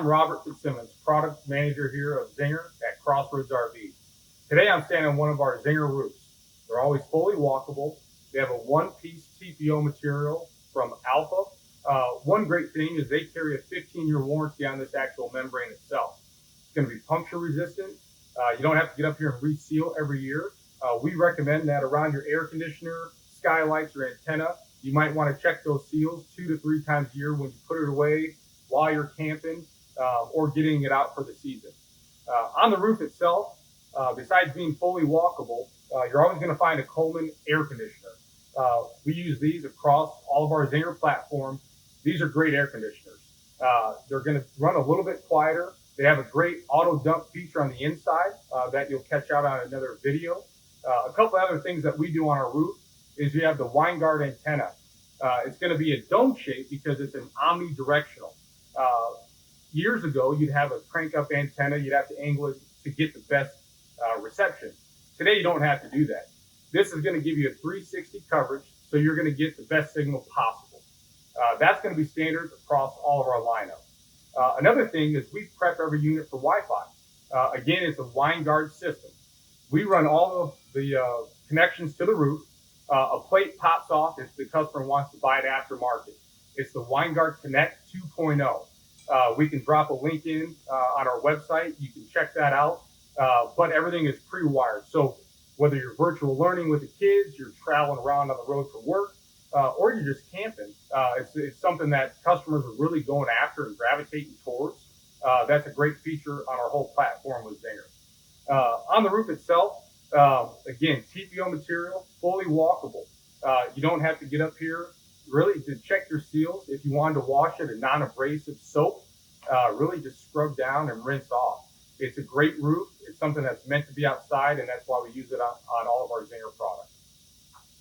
I'm Robert Fitzsimmons, product manager here of Zinger at CrossRoads RV. Today I'm standing on one of our Zinger roofs. They're always fully walkable. They have a one-piece TPO material from Alpha. One great thing is they carry a 15-year warranty on this actual membrane itself. It's going to be puncture resistant. You don't have to get up here and reseal every year. We recommend that around your air conditioner, skylights, or antenna, you might want to check those seals 2 to 3 times a year when you put it away, while you're camping, or getting it out for the season. On the roof itself, besides being fully walkable, you're always going to find a Coleman air conditioner. We use these across all of our Zinger platform. These are great air conditioners. They're going to run a little bit quieter. They have a great auto dump feature on the inside that you'll catch out on another video. A couple other things that we do on our roof is you have the Winegard antenna. It's going to be a dome shape because it's an omnidirectional. Years ago, you'd have a crank up antenna. You'd have to angle it to get the best reception. Today, you don't have to do that. This is going to give you a 360 coverage, so you're going to get the best signal possible. That's going to be standard across all of our lineup. Another thing is we prep every unit for Wi-Fi. Again, it's a Winegard system. We run all of the connections to the roof. A plate pops off if the customer wants to buy it aftermarket. It's the Winegard Connect 2.0. We can drop a link in on our website. You can check that out. But everything is pre-wired. So whether you're virtual learning with the kids, you're traveling around on the road for work, or you're just camping, it's something that customers are really going after and gravitating towards. That's a great feature on our whole platform with Zinger. On the roof itself, again, TPO material, fully walkable. You don't have to get up here really to check your seals. If you wanted to wash it, a non-abrasive soap, really just scrub down and rinse off. It's a great roof. It's something that's meant to be outside, and that's why we use it on all of our Zinger products.